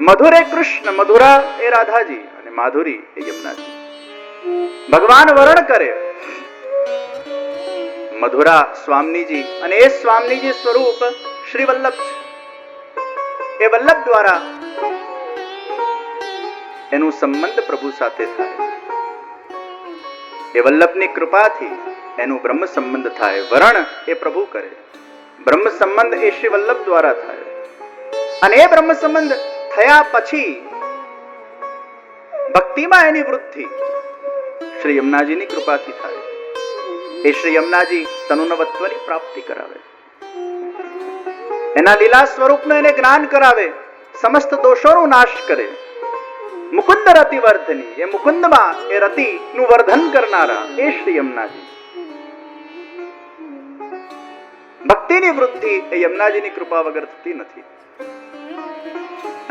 મધુરે કૃષ્ણ, મધુરા એ રાધાજી અને માધુરી એ યમુનાજી. ભગવાન વર્ણન કરે મધુરા સ્વામીજી અને એ સ્વામીજી સ્વરૂપ શ્રી વલ્લભ છે. એ વલ્લભ દ્વારા એનું સંબંધ પ્રભુ સાથે થાય. એ વલ્લભની કૃપાથી એનું બ્રહ્મ સંબંધ થાય. વરણ એ પ્રભુ કરે, બ્રહ્મ સંબંધ એ શ્રી વલ્લભ દ્વારા થાય. અને એ બ્રહ્મ સંબંધ થયા પછી ભક્તિમાં એની વૃદ્ધિ શ્રી યમુનાજીની કૃપાથી થાય. એ શ્રી યમુનાજી તનુનવત્વની પ્રાપ્તિ કરાવે, એના લીલા સ્વરૂપનું એને જ્ઞાન કરાવે, સમસ્ત દોષોનો નાશ કરે. મુકુંદ રતિ વર્ધની, એ મુકુંદમાં એ રતિનું વર્ધન કરનારા એ શ્રી યમુનાજી. ભક્તિની વૃદ્ધિ એ યમુનાજીની કૃપા વગર થતી નથી.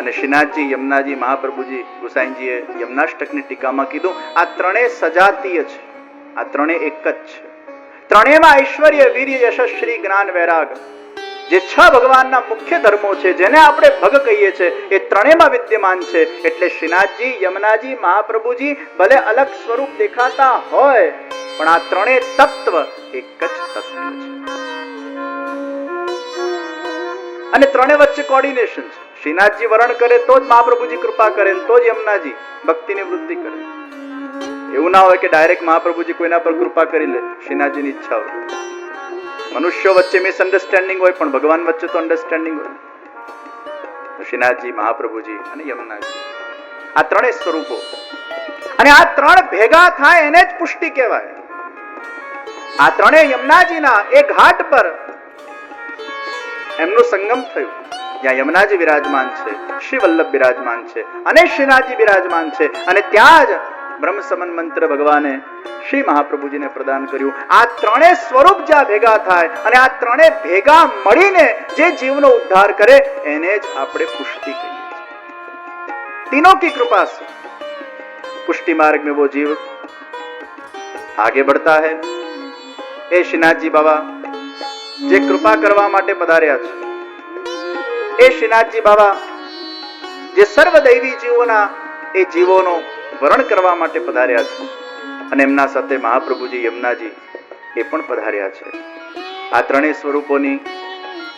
અને શ્રીનાથજી, યમુનાજી, મહાપ્રભુજી, ગુસાઈજીએ યમુનાષ્ટકની ટીકામાં કીધું આ ત્રણેય સજાતીય છે, આ ત્રણેય એક જ છે. ત્રણેયમાં ઐશ્વર્ય, વીર્ય, યશસ્વી, શ્રી, જ્ઞાન, વૈરાગ જે છ ભગવાનના મુખ્ય ધર્મો છે, જેને આપણે ભગ કહીએ છીએ, એ ત્રણેયમાં વિદ્યમાન છે. એટલે શ્રીનાથજી, યમુનાજી, મહાપ્રભુજી ભલે અલગ સ્વરૂપ દેખાતા હોય, પણ આ ત્રણેય તત્વ એક જ તત્વ છે. અને ત્રણેય વચ્ચે કોર્ડિનેશન છે. શ્રીનાથજી વર્ણન કરે તો જ મહાપ્રભુજી કૃપા કરે, તો જ યમુનાજી ભક્તિની વૃદ્ધિ કરે. એવું ના હોય કે ડાયરેક્ટ મહાપ્રભુજી કોઈના પર કૃપા કરી લે, શ્રીનાથજીની ઈચ્છા હોય. મનુષ્યો વચ્ચે મિસઅન્ડરસ્ટેન્ડિંગ હોય, પણ ભગવાન વચ્ચે તો અન્ડરસ્ટેન્ડિંગ હોય. શ્રીનાથજી, મહાપ્રભુજી અને યમુનાજી, આ ત્રણેય સ્વરૂપો, અને આ ત્રણ ભેગા થાય એને જ પુષ્ટિ કહેવાય. આ ત્રણેય યમુનાજીના એક ઘાટ પર એમનું સંગમ થયું, જ્યાં યમુનાજી વિરાજમાન છે, શ્રી વલ્લભ બિરાજમાન છે અને શ્રીનાથજી બિરાજમાન છે. અને ત્યાં જ બ્રહ્મ સમન મંત્ર ભગવાને શ્રી મહાપ્રભુજીને પ્રદાન કર્યું. આ ત્રણેય સ્વરૂપ જ્યાં ભેગા થાય અને આ ત્રણેય ભેગા મળીને જે જીવનો ઉદ્ધાર કરે એને જ આપણે પુષ્ટિ કહીએ છીએ. तीनों की कृपा से पुष्टि मार्ग में वो जीव आगे बढ़ता है. એ શ્રીનાથજી બાબા જે કૃપા કરવા માટે પધાર્યા છે, એ શ્રીનાથજી બાબા જે સર્વદૈવી જીવોના એ જીવોનો વરણ કરવા માટે પધાર્યા છે, અને એમના સાથે મહાપ્રભુજી, યમુનાજી એ પણ પધાર્યા છે. આ ત્રણેય સ્વરૂપોની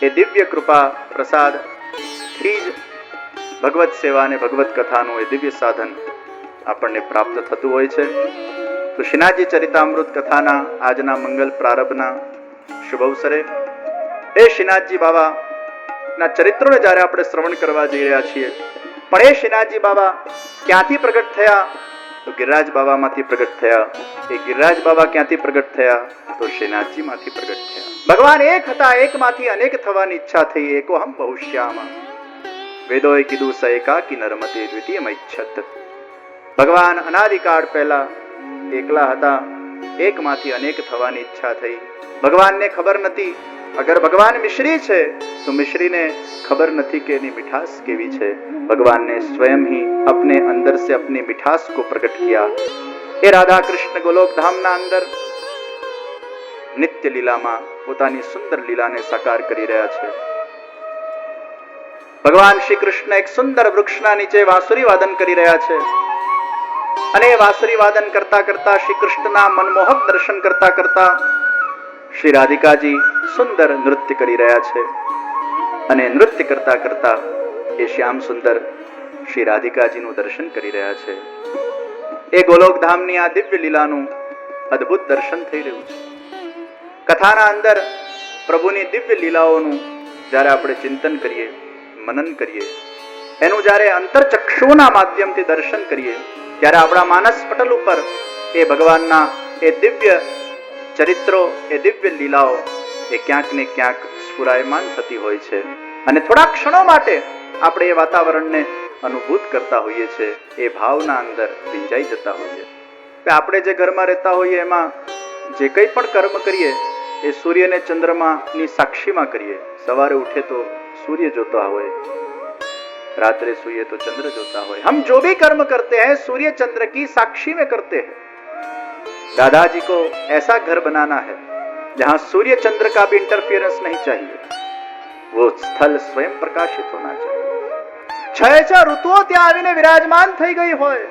એ દિવ્ય કૃપા પ્રસાદ થી જ ભગવત સેવા અને ભગવત કથાનું એ દિવ્ય સાધન આપણને પ્રાપ્ત થતું હોય છે. તો શ્રીનાથજી ચરિતામૃત કથાના આજના મંગલ પ્રારંભના શુભ અવસરે એ શ્રીનાથજી બાબા ના ચરિત્રોને જ્યારે આપણે શ્રવણ કરવા જઈ રહ્યા છીએ, પણ એ શ્રીનાથજી બાબા ક્યાંથી પ્રગટ થયા? તો ગિરિરાજ બાબામાંથી પ્રગટ થયા. એ ગિરિરાજ બાબા ક્યાંથી પ્રગટ થયા? તો શ્રીનાથજી માંથી પ્રગટ થયા. ભગવાન એક હતા, એકમાંથી અનેક થવાની ઈચ્છા થઈ. એકો હમ બહુશ્યામા, વેદોએ કીધું સ એકાકી નરમતે દ્વિતીય મૈચ્છત. ભગવાન અનાદિકાળ પહેલા એકલા હતા, એકમાંથી અનેક થવાની ઈચ્છા થઈ. ભગવાનને ખબર નથી, અગર ભગવાન મિશ્રી છે તો મિશ્રીને खबर नहीं कि एनी मिठास केवी छे. भगवान ने स्वयं ही अपने अंदर से अपनी मिठास को प्रकट किया. ए राधा कृष्ण गोलोक धाम ना अंदर नित्य लीला में पोतानी सुंदर लीला ने साकार करी रह्या छे. भगवान श्री कृष्ण एक सुंदर वृक्षना नीचे वासुरी वादन करी रह्या छे, अने वासुरी वादन करता करता श्री कृष्णना मनमोहक दर्शन करता करता श्री राधिकाजी सुंदर नृत्य करी रह्या छे. અને નૃત્ય કરતા કરતા એ શ્યામ સુંદર શ્રી રાધિકાજીનું દર્શન કરી રહ્યા છે. એ ગોલોકધામની આ દિવ્ય લીલાનું અદ્ભુત દર્શન થઈ રહ્યું છે. કથાના અંદર પ્રભુની દિવ્ય લીલાઓનું જ્યારે આપણે ચિંતન કરીએ, મનન કરીએ, એનું જ્યારે અંતરચક્ષુના માધ્યમથી દર્શન કરીએ, ત્યારે આપણા માનસ પટલ ઉપર એ ભગવાનના એ દિવ્ય ચરિત્રો, એ દિવ્ય લીલાઓ એ ક્યાંક ને ક્યાંક સ્ફુરાયમાન થતી હોય છે. અને થોડા ક્ષણો માટે આપણે એ વાતાવરણને અનુભૂત કરતા હોઈએ છીએ, એ ભાવના અંદર ભીંજાઈ જતા હોઈએ. આપણે જે ઘરમાં રહેતા હોઈએ એમાં જે કંઈ પણ કર્મ કરીએ એ સૂર્ય ને ચંદ્રમાની સાક્ષીમાં કરીએ. સવારે ઉઠે તો सूर्य जोता હોય, रात्रे सोइए तो चंद्र जोता હોય. हम जो भी कर्म करते हैं सूर्य चंद्र की साक्षी में करते हैं. दादाजी को ऐसा घर बनाना है जहां सूर्य चंद्र का भी इंटरफियरेंस नहीं चाहिए, वो स्थल स्वयं प्रकाशित होना चाहिए. છ ઋતુઓ ત્યાં આવીને વિરાજમાન થઈ ગઈ હોય.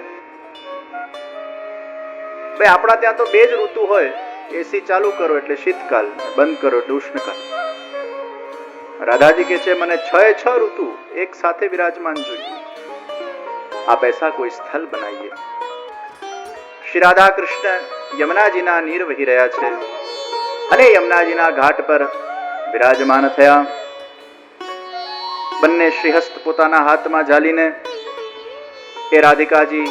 ભાઈ આપણા ત્યાં તો બે જ ઋતુ હોય, એસી ચાલુ કરો એટલે શીતકાલ, બંધ કરો એટલે ઉષ્ણકાલ. રાધાજી કે છે મને છ ઋતુ એક સાથે વિરાજમાન જોઈએ. આપ ऐसा कोई स्थल बनाइए. શ્રી રાધા કૃષ્ણ યમુનાજીના નીર વહી રહ્યા છે અને યમુનાજીના ઘાટ પર વિરાજમાન થયા. બંને શ્રીહસ્ત પોતાના હાથમાં ઝાલીને એ રાધિકાજી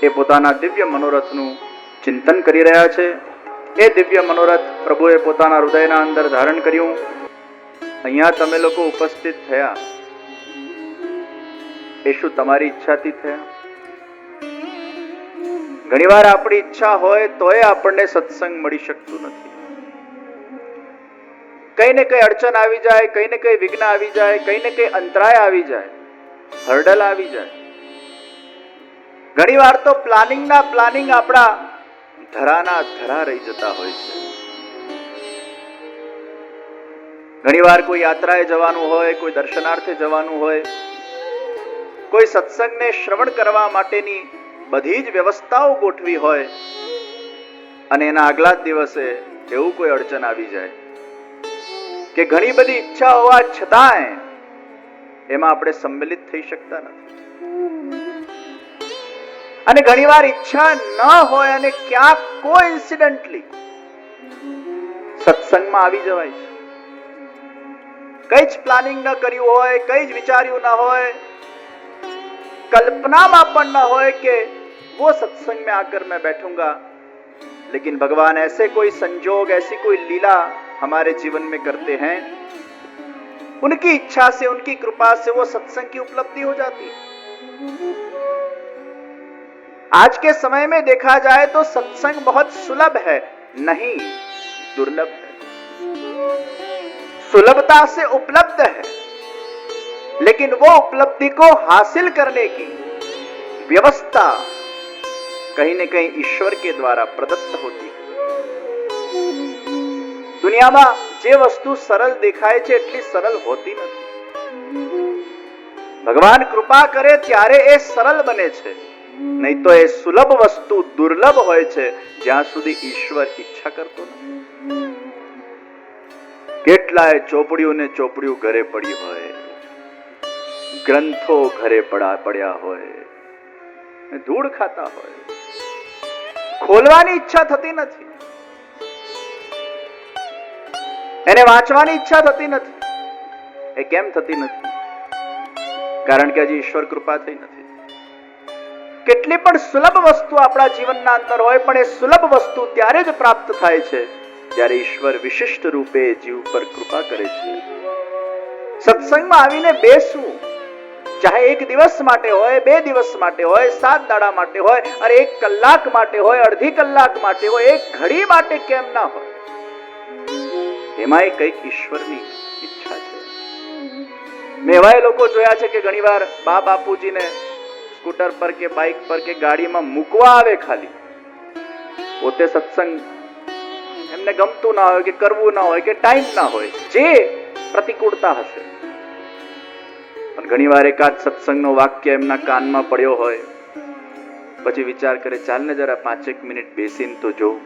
એ પોતાના દિવ્ય મનોરથનું ચિંતન કરી રહ્યા છે. એ દિવ્ય મનોરથ પ્રભુએ પોતાના હૃદયના અંદર ધારણ કર્યું. અહીંયા તમે લોકો ઉપસ્થિત થયા એ શું તમારી ઈચ્છાથી થયા? ઘણીવાર આપણી ઈચ્છા હોય તોય આપણને સત્સંગ મળી શકતું નથી. કઈ ને કઈ અડચણ આવી જાય, કઈ ને કઈ વિઘ્ન આવી જાય, કઈ ને કઈ અંતરાય આવી જાય, હર્ડલ આવી જાય. ઘણીવાર તો પ્લાનિંગ આપણા ધરાના ધરા રહી જતા હોય છે. ઘણીવાર કોઈ યાત્રાએ જવાનું હોય, કોઈ દર્શનાર્થે જવાનું હોય, કોઈ સત્સંગને શ્રવણ કરવા માટેની બધી જ વ્યવસ્થાઓ ગોઠવી હોય અને એના આગલા જ દિવસે એવું કોઈ અડચણ આવી જાય કે ઘણી બધી ઈચ્છા હોવા છતાંય એમાં આપણે સંમેલિત થઈ શકતા નથી. અને ઘણીવાર ઈચ્છા ન હોય અને ક્યાંક કોઇન્સિડન્ટલી સત્સંગમાં આવી જવાય છે. કઈ જ પ્લાનિંગ ન કર્યું હોય, કઈ જ વિચાર્યું ન હોય, कल्पना पण न हो कि वो सत्संग में आकर मैं बैठूंगा, लेकिन भगवान ऐसे कोई संजोग, ऐसी कोई लीला हमारे जीवन में करते हैं, उनकी इच्छा से, उनकी कृपा से वो सत्संग की उपलब्धि हो जाती है. आज के समय में देखा जाए तो सत्संग बहुत सुलभ है, नहीं दुर्लभ है. सुलभता से उपलब्ध है, लेकिन वो उपलब्धि को हासिल करने की व्यवस्था कहीं न कहीं ईश्वर के द्वारा प्रदत्त होती है. દુનિયામાં જે વસ્તુ સરળ દેખાય છે એટલી સરળ હોતી નથી. ભગવાન કૃપા કરે ત્યારે એ સરળ બને છે, નહીં તો એ સુલભ વસ્તુ દુર્લભ હોય છે જ્યાં સુધી ઈશ્વર ઈચ્છા કરતો નથી. કેટલાય ચોપડીઓ ને ચોપડીઓ ઘરે પડી હોય, ગ્રંથો ઘરે પડ્યા હોય, ધૂળ ખાતા હોય, ખોલવાની ઈચ્છા થતી નથી, એને વાંચવાની ઈચ્છા થતી નથી. એ કેમ થતી નથી? કારણ કે હજી ઈશ્વર કૃપા થઈ નથી. કેટલી પણ સુલભ વસ્તુ આપણા જીવનના અંદર હોય, પણ એ સુલભ વસ્તુ ત્યારે જ પ્રાપ્ત થાય છે જ્યારે ઈશ્વર વિશિષ્ટ રૂપે જીવ પર કૃપા કરે છે. સત્સંગમાં આવીને બેસવું, ચાહે એક દિવસ માટે હોય, 2 દિવસ માટે હોય, 7 દાડા માટે હોય, અને 1 કલાક માટે હોય, અડધી કલાક માટે હોય, 1 ઘડી માટે કેમ ના હોય, એમાં કંઈક ઈશ્વરની ઈચ્છા છે. મેં એવા લોકો જોયા છે કે ઘણીવાર બા બાપુજીને સ્કૂટર પર કે બાઇક પર કે ગાડીમાં મૂકવા આવે, ખાલી પોતે સત્સંગ એમને ગમતું ના હોય, કે કરવું ના હોય, કે ટાઈમ ના હોય, જે પ્રતિકૂળતા હશે, પણ ઘણીવાર એકાદ સત્સંગનો વાક્ય એમના કાનમાં પડ્યો હોય, પછી વિચાર કરે ચાલને જરા 5 મિનિટ બેસીને તો જોઉં,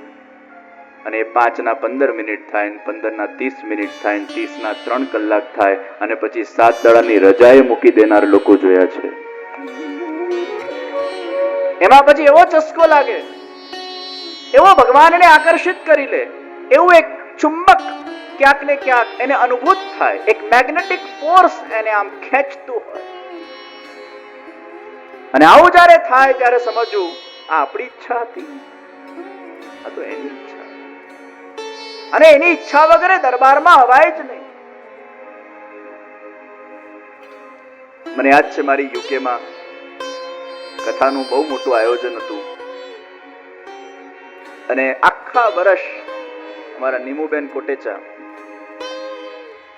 અને 5 ના 15 મિનિટ થાય, 15 ના 30 મિનિટ થાય, 30 ના 3 કલાક થાય, અને પછી 7 દાડાની રજાએ મૂકી દેનાર લોકો જોયા છે. એમાં પછી એવો ચસ્કો લાગે, એવો ભગવાનને આકર્ષિત કરી લે, એવું એક ચુંબક ક્યાંક ને ક્યાંક એને અનુભૂત થાય, એક મેગ્નેટિક ફોર્સ એને આમ ખેંચતું હોય. અને આવું જ્યારે થાય ત્યારે સમજવું આ આપણી ઈચ્છા હતી, આ તો એની ઈચ્છા, અને એની ઈચ્છા વગર દરબારમાં અવાય જ નહીં. મને યાદ છે મારી યુકેમાં કથાનું બહુ મોટું આયોજન હતું, અને આખા વર્ષ અમારા નીમુબેન કોટેચા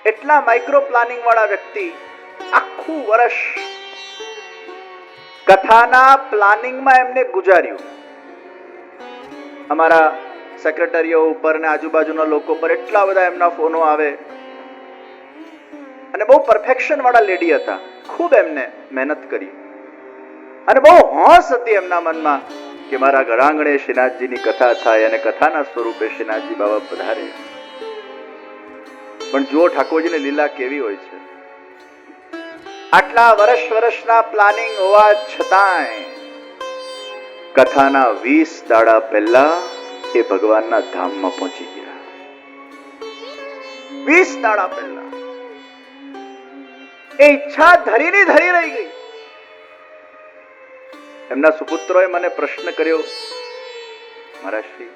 એટલા માઇક્રો પ્લાનિંગ વાળા વ્યક્તિ, આખું વર્ષ કથાના પ્લાનિંગમાં એમને ગુજાર્યું. અમારા સેક્રેટરીઓ ઉપર ને આજુબાજુના લોકો પર એટલા બધા એમના ફોનો આવે અને બહુ પરફેક્શન વાળા લેડી હતા. ખૂબ એમને મહેનત કરી અને બહુ હોશ હતી એમના મનમાં કે મારા ઘરાંગણે શ્રીનાથજીની કથા થાય અને કથાના સ્વરૂપે શ્રીનાથજી બાબા પધારે. પણ જુઓ ઠાકોરજીની લીલા કેવી હોય છે. આટલા વર્ષના પ્લાનિંગ હોવા છતાંય કથાના 20 દાડા પહેલા એ ભગવાનના ધામમાં પહોંચી ગયા. 20 દાડા પહેલા એ ઈચ્છા ધરી રહી ગઈ. એમના સુપુત્રોએ મને પ્રશ્ન કર્યો, મહારાજશ્રી,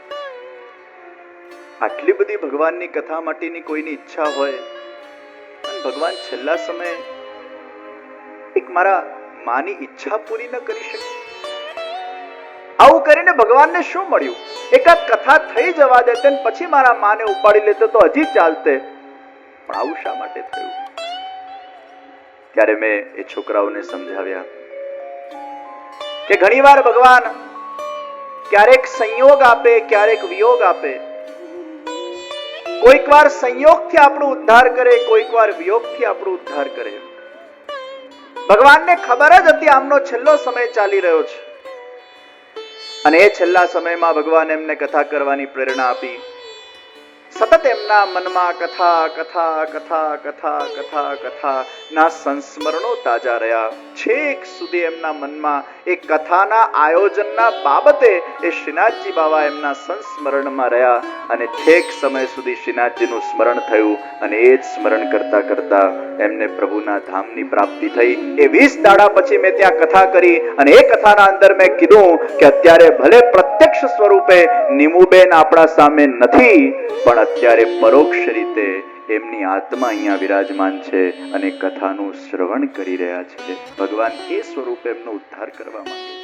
આટલી બધી ભગવાનની કથા માટેની કોઈની ઈચ્છા હોય અને ભગવાન છેલ્લા સમયે એક મારા માની ઈચ્છા પૂરી ન કરી શકે? આવું કરીને ભગવાનને શું મળ્યું? એકાદ કથા થઈ જવા દેતે ને પછી મારા માને ઉપાડી લેતો તો હજી ચાલતે, પણ આવું શા માટે થયું? ત્યારે મેં એ છોકરાઓને સમજાવ્યા કે ઘણીવાર ભગવાન ક્યારેક સંયોગ આપે, ક્યારેક વિયોગ આપે. કોઈક વાર સંયોગથી આપણો ઉદ્ધાર કરે, કોઈક વાર વિયોગથી આપણો ઉદ્ધાર કરે. ભગવાનને ખબર જ હતી આમનો છેલ્લો સમય ચાલી રહ્યો છે અને એ છેલ્લા સમયમાં ભગવાન એમને કથા કરવાની પ્રેરણા આપી. સતત એમના મનમાં કથા કથા કથા કથા કથા કથા ના સંસ્મરણો તાજા રહ્યા. છેક સુધી એમના મનમાં એ કથાના આયોજનના બાબતે એ શ્રીનાથજી બાબા એમના સંસ્મરણમાં રહ્યા અને છેક સમય સુધી શ્રીનાથજીનું સ્મરણ થયું અને એ જ સ્મરણ કરતા કરતા એમને પ્રભુના ધામની પ્રાપ્તિ થઈ. એ 20 દાડા પછી મેં ત્યાં કથા કરી અને એ કથાના અંદર મેં કીધું કે અત્યારે ભલે પ્રત્યક્ષ સ્વરૂપે નીમુબેન આપણા સામે નથી, પણ અત્યારે પરોક્ષ રીતે એમની આત્મા અહીંયા વિરાજમાન છે અને કથાનું શ્રવણ કરી રહ્યા છે. ભગવાન એ સ્વરૂપે એમનો ઉદ્ધાર કરવા માંગે છે.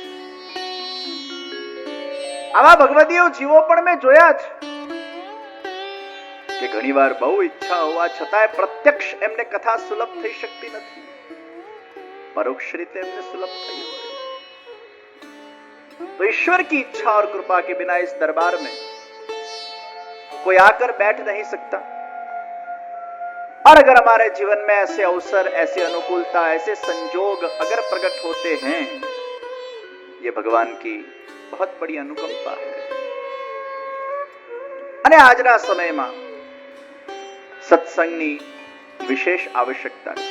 આવા ભગવદીય જીવો પણ મેં જોયા છે કે ઘણીવાર બહુ ઈચ્છા હોવા છતાંય પ્રત્યક્ષ એમને કથા સુલભ થઈ શકતી નથી, પરોક્ષ રીતે એમને સુલભ થઈ હોય. तो ईश्वर की इच्छा और कृपा के बिना इस दरबार में कोई आकर बैठ नहीं सकता. और अगर हमारे जीवन में ऐसे अवसर, ऐसी अनुकूलता, ऐसे संजोग अगर प्रकट होते हैं, ये भगवान की बहुत बड़ी अनुकंपा है. અને આજના સમયમાં સત્સંગની વિશેષ આવશ્યકતા છે.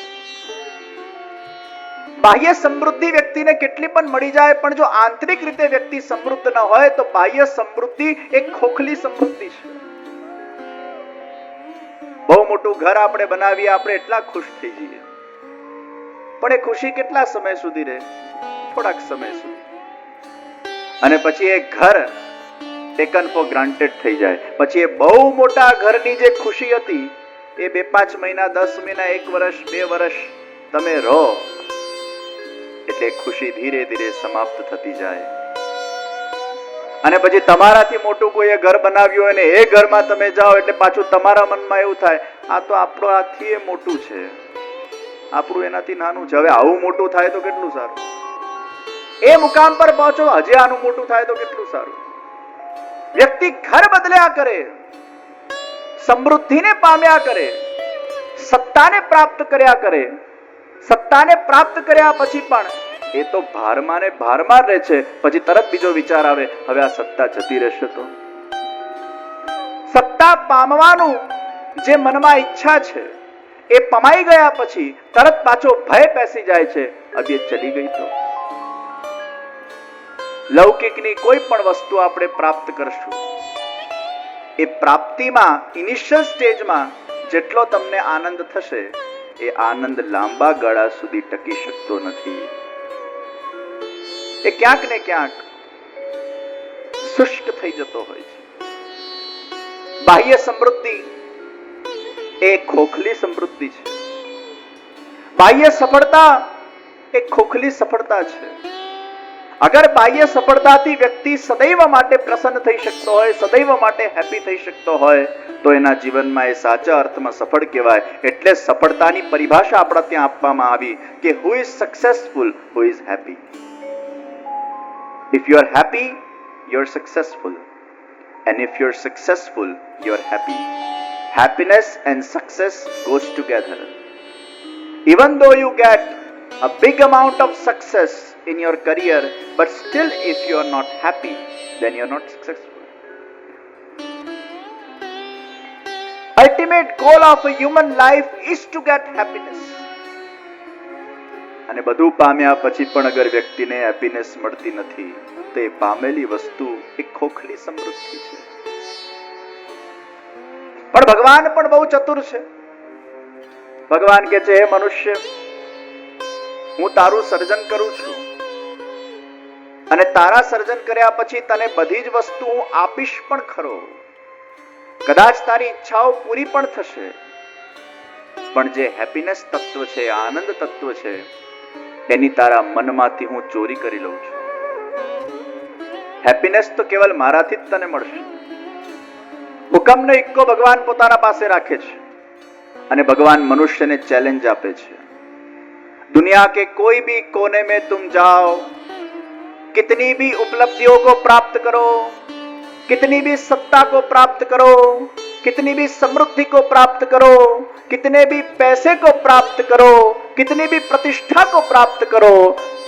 બાહ્ય સમૃદ્ધિ વ્યક્તિને કેટલી પણ મળી જાય, પણ જો આંતરિક રીતે વ્યક્તિ સમૃદ્ધ ન હોય તો બાહ્ય સમૃદ્ધિ એક ખોખલી સમૃદ્ધિ છે. બહુ મોટું ઘર આપણે બનાવીએ, આપણે એટલા ખુશ થઈ જઈએ, પણ એ ખુશી કેટલા સમય સુધી રહે? થોડાક સમય સુધી. અને પછી એ ઘર ટેકન ફોર ગ્રાન્ટેડ થઈ જાય. પછી એ બહુ મોટા ઘરની જે ખુશી હતી એ 2-5 મહિના, 10 મહિના, 1 વર્ષ, 2 વર્ષ તમે રહો એટલે ખુશી ધીરે ધીરે સમાપ્ત થતી જાય. અને પછી તમારાથી મોટું કોઈએ ઘર બનાવ્યું હોય ને એ ઘરમાં તમે જાઓ એટલે પાછું તમારા મનમાં એવું થાય, આ તો આપણો આથી એ મોટું છે, આપણું એનાથી નાનું છે, હવે આવું મોટું થાય તો કેટલું સારું. એ મુકામ પર પહોંચો, હજી આનું મોટું થાય તો કેટલું સારું. વ્યક્તિ ઘર બદલ્યા કરે, સમૃદ્ધિને પામ્યા કરે, સત્તાને પ્રાપ્ત કર્યા કરે. સત્તાને પ્રાપ્ત કર્યા પછી પણ એ તો ભારમાં ને ભારમાં રહે છે. પછી તરત બીજો વિચાર આવે, હવે આ સત્તા જતી રહેશે તો. સત્તા પામવાનું જે મનમાં ઈચ્છા છે એ પમાઈ ગયા પછી તરત પાછો ભય પેસી જાય છે, હવે એ ચલી ગઈ તો. લૌકિકની કોઈ પણ વસ્તુ આપણે પ્રાપ્ત કરશું, એ પ્રાપ્તિમાં ઇનિશિયલ સ્ટેજમાં જેટલો તમને આનંદ થશે એ આનંદ લાંબા ગાળા સુધી ટકી શકતો નથી. એ ક્યાંક ને ક્યાંક શુષ્ક થઈ જતો હોય છે. બાહ્ય સમૃદ્ધિ એ ખોખલી સમૃદ્ધિ છે. બાહ્ય સફળતા એ ખોખલી સફળતા છે. અગર બાહ્ય સફળતાથી વ્યક્તિ સદૈવ માટે પ્રસન્ન થઈ શકતો હોય, સદૈવ માટે હેપી થઈ શકતો હોય તો એના જીવનમાં એ સાચા અર્થમાં સફળ કહેવાય. એટલે સફળતાની પરિભાષા આપણા ત્યાં આપવામાં આવી કે who is successful, who is happy. If you are happy, you are successful, and if you are successful, you are happy. Happiness and success goes together. Even though you get a big amount of success in your career, but still if you are not happy, then you are not successful. Ultimate goal of a human life is to get happiness. અને બધું પામ્યા પછી પણ અગર વ્યક્તિને happiness મળતી નથી, તે પામેલી વસ્તુ એક ખોખલી સમૃદ્ધિ છે. પણ ભગવાન પણ બહુ ચતુર છે. ભગવાન કહે છે, હે મનુષ્ય, હું તારું સર્જન કરું છું અને તારા સર્જન કર્યા પછી તને બધી જ વસ્તુ હું આપીશ પણ ખરો. કદાચ તારી ઈચ્છાઓ પૂરી પણ થશે, પણ જે હેપીનેસ તત્વ છે, આનંદ તત્વ છે, એની તારા મનમાંથી હું ચોરી કરી લઉં છું. હેપીનેસ તો કેવલ મારાથી જ તને મળશે. હુકમનો ઇક્કો ભગવાન પોતાના પાસે રાખે છે અને ભગવાન મનુષ્યને ચેલેન્જ આપે છે. दुनिया के कोई भी कोने में तुम जाओ, कितनी भी उपलब्धियों को प्राप्त करो, कितनी भी सत्ता को प्राप्त करो, कितनी भी समृद्धि को प्राप्त करो, कितने भी पैसे को प्राप्त करो, कितनी भी प्रतिष्ठा को प्राप्त करो,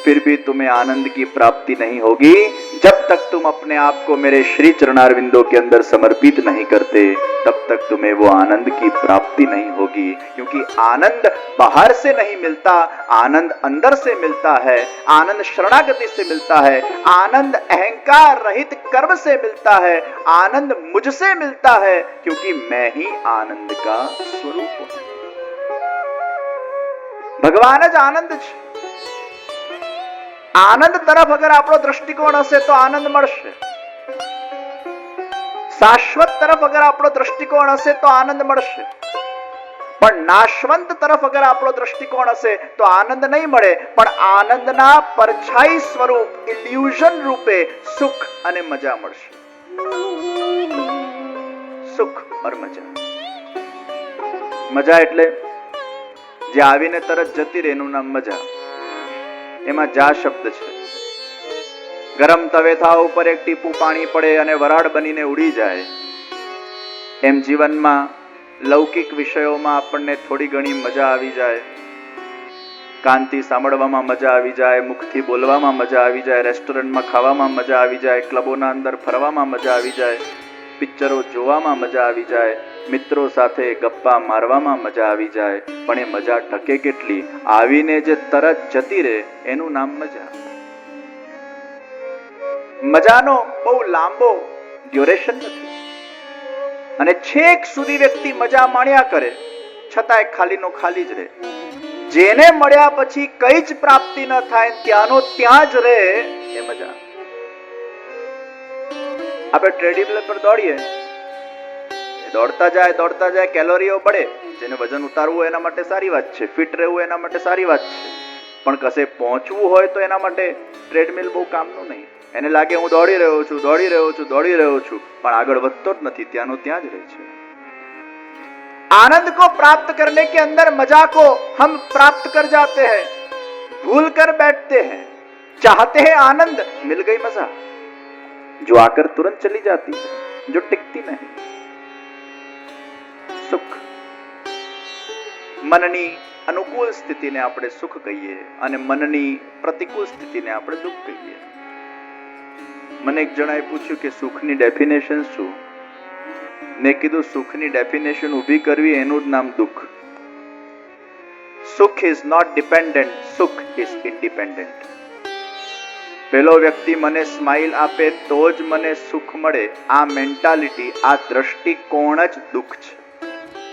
फिर भी तुम्हें आनंद की प्राप्ति नहीं होगी जब तक तुम अपने आप को मेरे श्री चरणारविंदों के अंदर समर्पित नहीं करते. तब तक तुम्हें वो आनंद की प्राप्ति नहीं होगी. क्योंकि आनंद बाहर से नहीं मिलता, आनंद अंदर से मिलता है. आनंद शरणागति से मिलता है. आनंद अहंकार रहित कर्म से मिलता है. आनंद मुझसे मिलता है, क्योंकि मैं ही आनंद का स्वरूप हूं. भगवान ज आनंद છે. આનંદ તરફ અગર આપણો દ્રષ્ટિકોણ હશે તો આનંદ મળશે. શાશ્વત તરફ અગર આપણો દ્રષ્ટિકોણ હશે તો આનંદ મળશે. પણ નાશવંત તરફ અગર આપણો દ્રષ્ટિકોણ હશે તો આનંદ નહીં મળે, પણ આનંદના પરછાઈ સ્વરૂપ ઇલ્યુઝન રૂપે સુખ અને મજા મળશે. સુખ और મજા. મજા એટલે જે આવીને તરત જતી રહે એનું નામ મજા. એમાં જા શબ્દ છે. ગરમ તવેથા ઉપર એક ટીપું પાણી પડે અને વરાળ બનીને ઉડી જાય, એમ જીવનમાં લૌકિક વિષયોમાં આપણને થોડી ઘણી મજા આવી જાય. કાનથી સાંભળવામાં મજા આવી જાય, મુખથી બોલવામાં મજા આવી જાય, રેસ્ટોરન્ટમાં ખાવામાં મજા આવી જાય, ક્લબોના અંદર ફરવામાં મજા આવી જાય, પિક્ચરો જોવામાં મજા આવી જાય, મિત્રો સાથે ગપ્પા મારવામાં મજા આવી જાય. પણ એ મજા ટકે કેટલી? આવીને જે તરત જતી રહે એનું નામ મજા. મજાનો બહુ લાંબો ડ્યુરેશન નથી અને છેક સુધી વ્યક્તિ મજા માણ્યા કરે છતાંય ખાલીનો ખાલી જ રહે. જેને મળ્યા પછી કઈ જ પ્રાપ્તિ ન થાય, ત્યાંનો ત્યાં જ રહે, એ મજા. આપણે ટ્રેડમિલ પર દોડીએ, દોડતા જાય કેલોરીઓ બળે. જેને વજન ઉતારવું હોય એના માટે સારી વાત છે, ફિટ રહેવું એના માટે સારી વાત છે, પણ કશે પહોંચવું હોય તો એના માટે ટ્રેડમિલ બહુ કામનું નહીં. એને લાગે હું દોડી રહ્યો છું, પણ આગળ વધતો જ નથી, ત્યાંનો ત્યાં જ રહે છે. आनंद को प्राप्त करने के अंदर मजा को हम प्राप्त कर जाते हैं, भूल कर बैठते हैं, चाहते हैं आनंद, मिल गई मजा, जो आकर तुरंत चली जाती है, जो टिकती नहीं. सुख मननी अनुकूल स्थितिने આપણે સુખ કહીએ અને મનની પ્રતિકૂળ સ્થિતિને આપણે દુઃખ કહીએ. મને એક જણાએ પૂછ્યું કે સુખની ડેફિનેશન શું? મેં કીધું સુખની ડેફિનેશન ઊભી કરવી એનું જ નામ દુઃખ. સુખ ઇઝ નોટ ડિપેન્ડન્ટ, સુખ ઇઝ ઇન્ડિપેન્ડન્ટ. પેલો વ્યક્તિ મને સ્માઇલ આપે તો જ મને સુખ મળે, આ મેન્ટાલિટી, આ દ્રષ્ટિકોણ જ દુઃખ છે.